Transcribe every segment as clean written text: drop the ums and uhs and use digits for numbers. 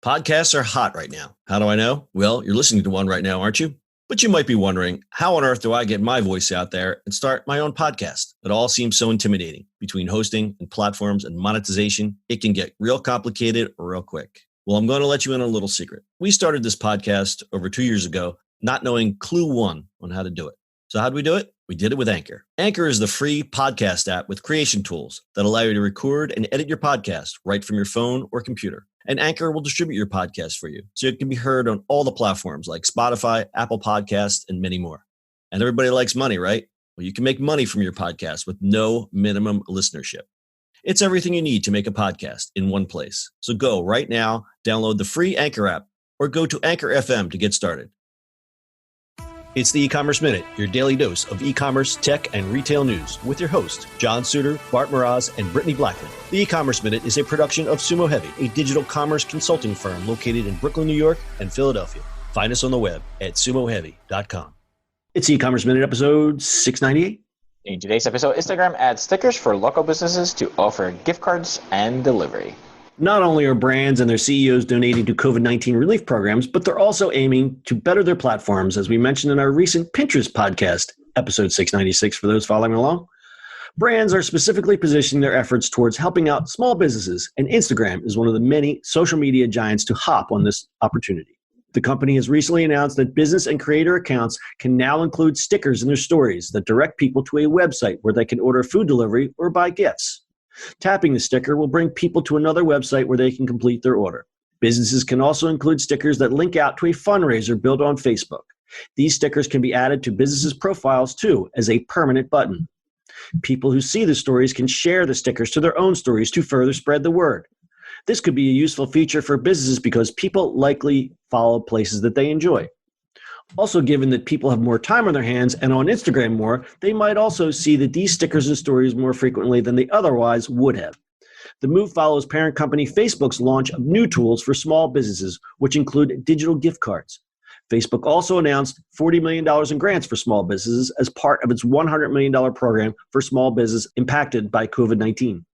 Podcasts are hot right now. How do I know? Well, you're listening to one right now, aren't you? But you might be wondering, how on earth do I get my voice out there and start my own podcast? It all seems so intimidating. Between hosting and platforms and monetization, it can get real complicated real quick. Well, I'm going to let you in on a little secret. We started this podcast over 2 years ago, not knowing clue one on how to do it. So how do we do it? We did it with Anchor. Anchor is the free podcast app with creation tools that allow you to record and edit your podcast right from your phone or computer. And Anchor will distribute your podcast for you, so it can be heard on all the platforms like Spotify, Apple Podcasts, and many more. And everybody likes money, right? Well, you can make money from your podcast with no minimum listenership. It's everything you need to make a podcast in one place. So go right now, download the free Anchor app, or go to Anchor FM to get started. It's the eCommerce Minute, your daily dose of e-commerce, tech, and retail news with your host, John Suder, Bart, Mroz, and Brittany Blackman. The eCommerce Minute is a production of SUMO Heavy, a digital commerce consulting firm located in Brooklyn, New York, and Philadelphia. Find us on the web at sumoheavy.com. It's eCommerce Minute episode 698. In today's episode, Instagram adds stickers for local businesses to offer gift cards and delivery. Not only are brands and their CEOs donating to COVID-19 relief programs, but they're also aiming to better their platforms, as we mentioned in our recent Pinterest podcast, episode 696, for those following along. Brands are specifically positioning their efforts towards helping out small businesses, and Instagram is one of the many social media giants to hop on this opportunity. The company has recently announced that business and creator accounts can now include stickers in their stories that direct people to a website where they can order food delivery or buy gifts. Tapping the sticker will bring people to another website where they can complete their order. Businesses can also include stickers that link out to a fundraiser built on Facebook. These stickers can be added to businesses' profiles too as a permanent button. People who see the stories can share the stickers to their own stories to further spread the word. This could be a useful feature for businesses because people likely follow places that they enjoy. Also, given that people have more time on their hands and on Instagram more, they might also see that these stickers and stories more frequently than they otherwise would have. The move follows parent company Facebook's launch of new tools for small businesses, which include digital gift cards. Facebook also announced $40 million in grants for small businesses as part of its $100 million program for small business impacted by COVID-19.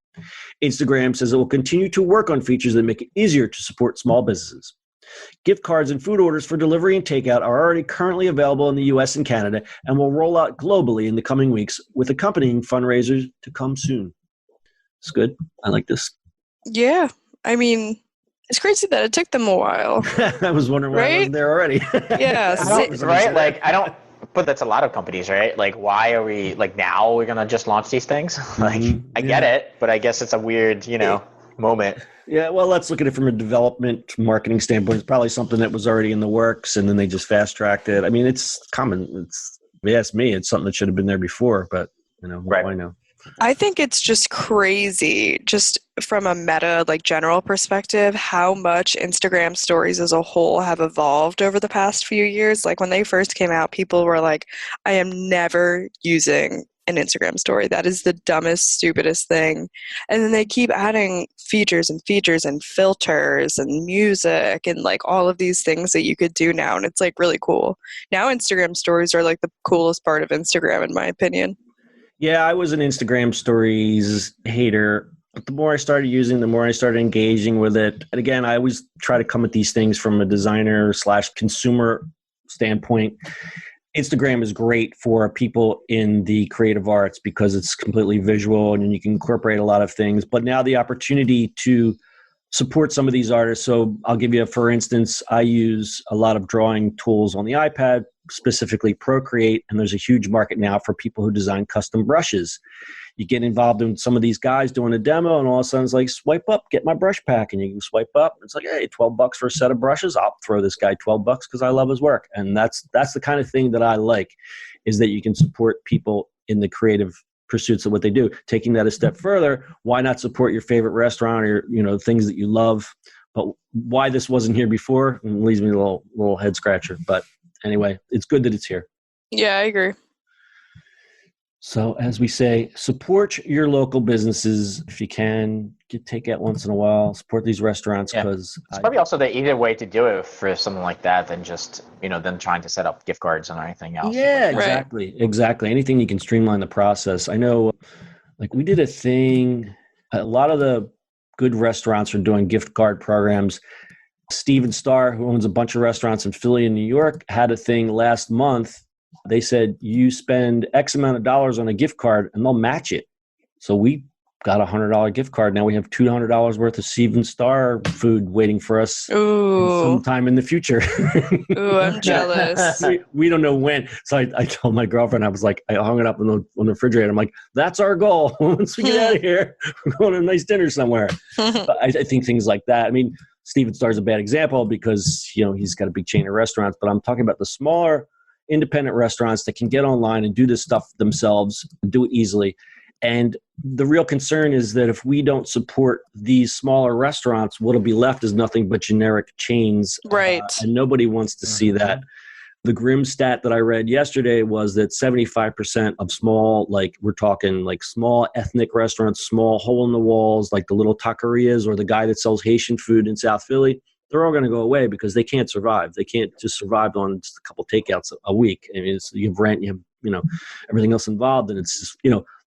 Instagram says it will continue to work on features that make it easier to support small businesses. Gift cards and food orders for delivery and takeout are already currently available in the U.S. and Canada and will roll out globally in the coming weeks with accompanying fundraisers to come soon. It's good. I like this. Yeah. I mean, it's crazy that it took them a while. I was wondering why I wasn't there already. Yeah. Right? Like, I don't, but that's a lot of companies, right? Like, why are we, like, now we're going to just launch these things? Like, I get it, but I guess it's a weird, moment. Yeah, well, let's look at it from a development marketing standpoint. It's probably something that was already in the works, and then they just fast-tracked it. I mean, it's common. If you ask me, it's something that should have been there before, but, what do I know? I think it's just crazy, just from a meta, general perspective, how much Instagram stories as a whole have evolved over the past few years. Like, when they first came out, people were like, I am never using an Instagram story. That is the dumbest, stupidest thing. And then they keep adding features and filters and music and all of these things that you could do now. And it's really cool. Now Instagram stories are the coolest part of Instagram, in my opinion. Yeah, I was an Instagram stories hater. But the more I started using, the more I started engaging with it. And again, I always try to come at these things from a designer/consumer standpoint. Instagram is great for people in the creative arts because it's completely visual and you can incorporate a lot of things. But now the opportunity to support some of these artists. So I'll give you for instance, I use a lot of drawing tools on the iPad, specifically Procreate, and there's a huge market now for people who design custom brushes. You get involved in some of these guys doing a demo, and all of a sudden it's like, swipe up, get my brush pack, and you can swipe up. It's like, hey, $12 for a set of brushes. I'll throw this guy $12 because I love his work. And that's the kind of thing that I like, is that you can support people in the creative pursuits of what they do. Taking that a step further, why not support your favorite restaurant or things that you love? But why this wasn't here before leaves me a little head scratcher. But anyway, it's good that it's here. Yeah, I agree. So as we say, support your local businesses if you can. Get takeout once in a while. Support these restaurants because it's probably also the easier way to do it for something like that than just than trying to set up gift cards and anything else. Yeah, exactly. Anything you can streamline the process. I know, we did a thing. A lot of the good restaurants are doing gift card programs. Steven Starr, who owns a bunch of restaurants in Philly and New York, had a thing last month. They said, you spend X amount of dollars on a gift card and they'll match it. So we got $100 gift card. Now we have $200 worth of Steven Starr food waiting for us sometime in the future. Ooh, I'm jealous. We don't know when. So I told my girlfriend, I was like, I hung it up on the refrigerator. I'm like, that's our goal. Once we get out of here, we're going to a nice dinner somewhere. But I think things like that. I mean, Steven Starr is a bad example because, he's got a big chain of restaurants, but I'm talking about the smaller independent restaurants that can get online and do this stuff themselves, do it easily. And the real concern is that if we don't support these smaller restaurants, what'll be left is nothing but generic chains. Right. And nobody wants to see that. The grim stat that I read yesterday was that 75% of small, we're talking small ethnic restaurants, small hole in the walls, like the little taquerias or the guy that sells Haitian food in South Philly, they're all going to go away because they can't survive. They can't just survive on just a couple takeouts a week. I mean, you have rent, you have, everything else involved. And it's just,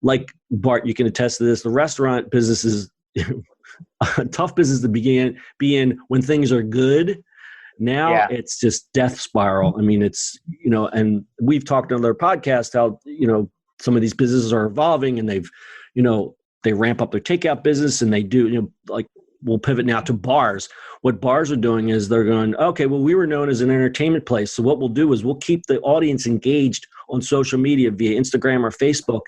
like Bart, you can attest to this. The restaurant business is a tough business to be in when things are good. Now it's just death spiral. I mean, it's, and we've talked on other podcasts how, some of these businesses are evolving and they've, they ramp up their takeout business and they do, we'll pivot now to bars. What bars are doing is they're going, okay, well, we were known as an entertainment place. So what we'll do is we'll keep the audience engaged on social media via Instagram or Facebook.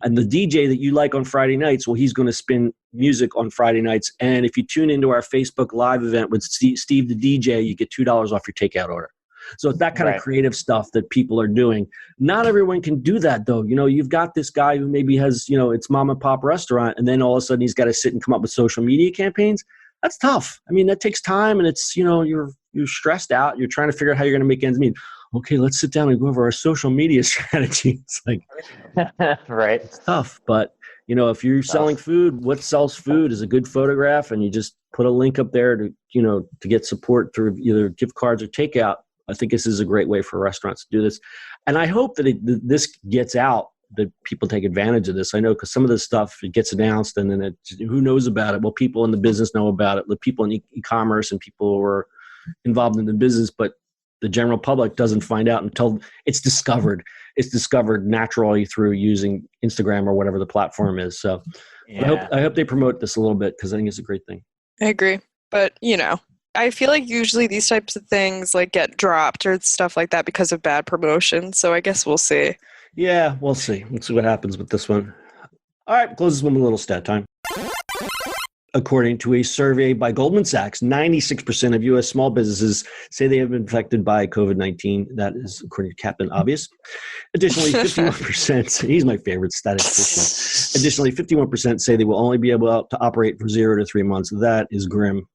And the DJ that you like on Friday nights, well, he's going to spin music on Friday nights. And if you tune into our Facebook Live event with Steve the DJ, you get $2 off your takeout order. So it's that kind of creative stuff that people are doing. Not everyone can do that, though. You've got this guy who maybe has, it's mom and pop restaurant, and then all of a sudden he's got to sit and come up with social media campaigns. That's tough. I mean, that takes time, and it's, you're stressed out. You're trying to figure out how you're going to make ends meet. Okay, let's sit down and go over our social media strategy. It's right. It's tough, but if you're selling food, what sells food is a good photograph, and you just put a link up there to to get support through either gift cards or takeout. I think this is a great way for restaurants to do this, and I hope that this gets out, that people take advantage of this. I know because some of this stuff, it gets announced, and then who knows about it? Well, people in the business know about it. The people in e-commerce and people who are involved in the business, but the general public doesn't find out until it's discovered. It's discovered naturally through using Instagram or whatever the platform is. So I hope they promote this a little bit because I think it's a great thing. I agree. But, I feel like usually these types of things get dropped or stuff like that because of bad promotion. So I guess we'll see. Yeah, we'll see. Let's see what happens with this one. All right, close this one with a little stat time. According to a survey by Goldman Sachs, 96% of U.S. small businesses say they have been affected by COVID-19. That is according to Captain Obvious. Additionally, 51%, he's my favorite statistician. Additionally, 51% say they will only be able to operate for 0 to 3 months. That is grim.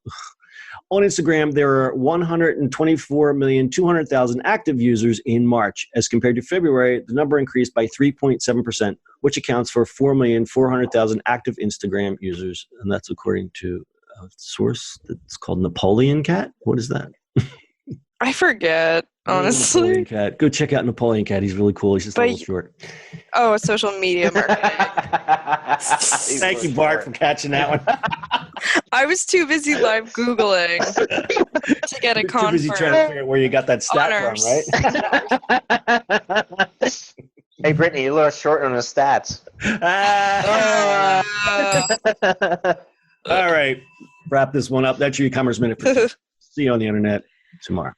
On Instagram, there are 124,200,000 active users in March. As compared to February, the number increased by 3.7%, which accounts for 4,400,000 active Instagram users. And that's according to a source that's called Napoleon Cat. What is that? I forget, honestly. Napoleon Cat. Go check out Napoleon Cat. He's really cool. He's just a little short. Oh, social media marketing. Thank you, Bart, for catching that one. I was too busy live Googling to get a confirm. Too busy trying to figure out where you got that stat from, right? Hey, Brittany, you're a little short on the stats. All right. Wrap this one up. That's your e-commerce minute. See you on the internet tomorrow.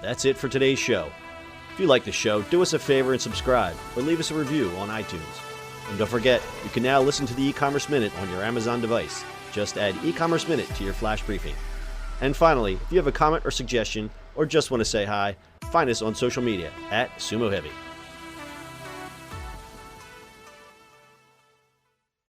That's it for today's show. If you like the show, do us a favor and subscribe or leave us a review on iTunes. And don't forget, you can now listen to the e-commerce minute on your Amazon device. Just add e-commerce minute to your flash briefing. And finally, if you have a comment or suggestion or just want to say hi, find us on social media at SUMO Heavy.